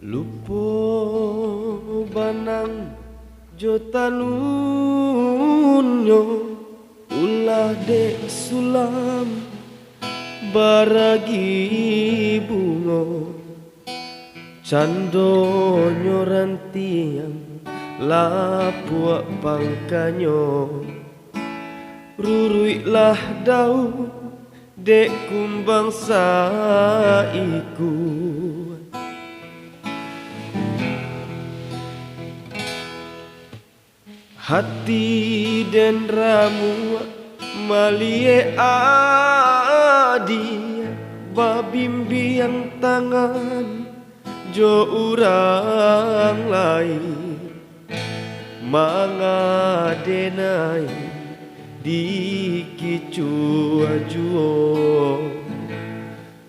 Lupo banang jotanunyo ulah dek sulam baragi bungo cando nyorantiang lapuak pangkanyo ruruilah dau dek kumbang saiku hati dan ramu malie adi babimbiang tangan jo urang lain mangadenai di kicu ajuo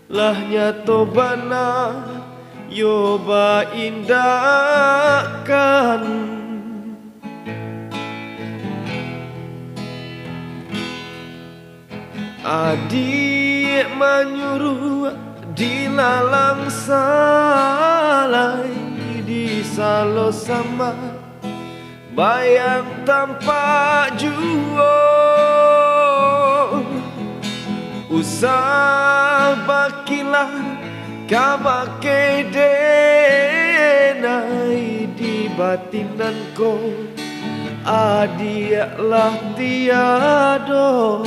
lahnya tobana yoba indahkan adik menyuruh dilalang salai di salo sama bayang tanpa juo usah bakilah kabake denai di batinanku adiaklah tiado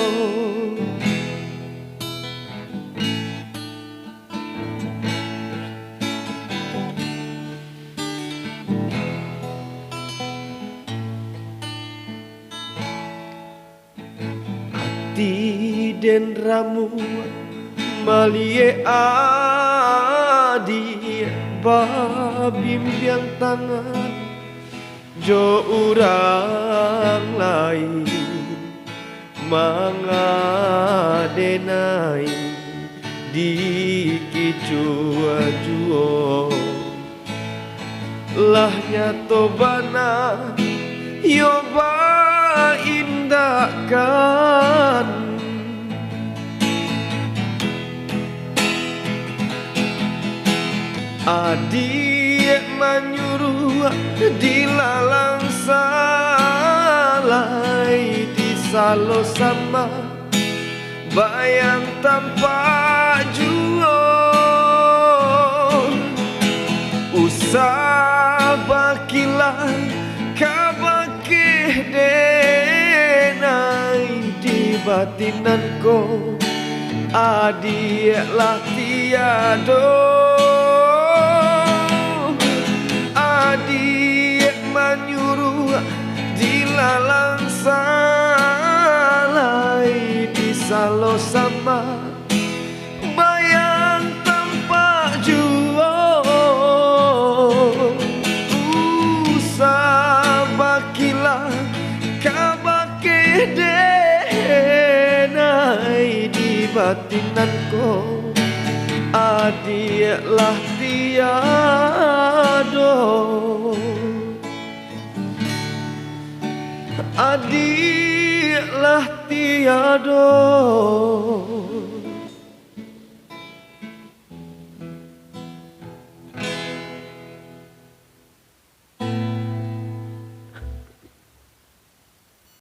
hati den ramu malie adi babimbiang tangan jo urang lain mangadenai di kicu ajuo lahnya tobana yoba indahkan adik menyuruh dilalang salai di salo sama bayang tanpa juo usah bakilah kabake denai di batinanku adiaklah tiado adik menyuruh dilalang salai di salo sama bayang tanpa juo usah bakilah kabake denai di batinanku adiaklah tiado adiaklah tiado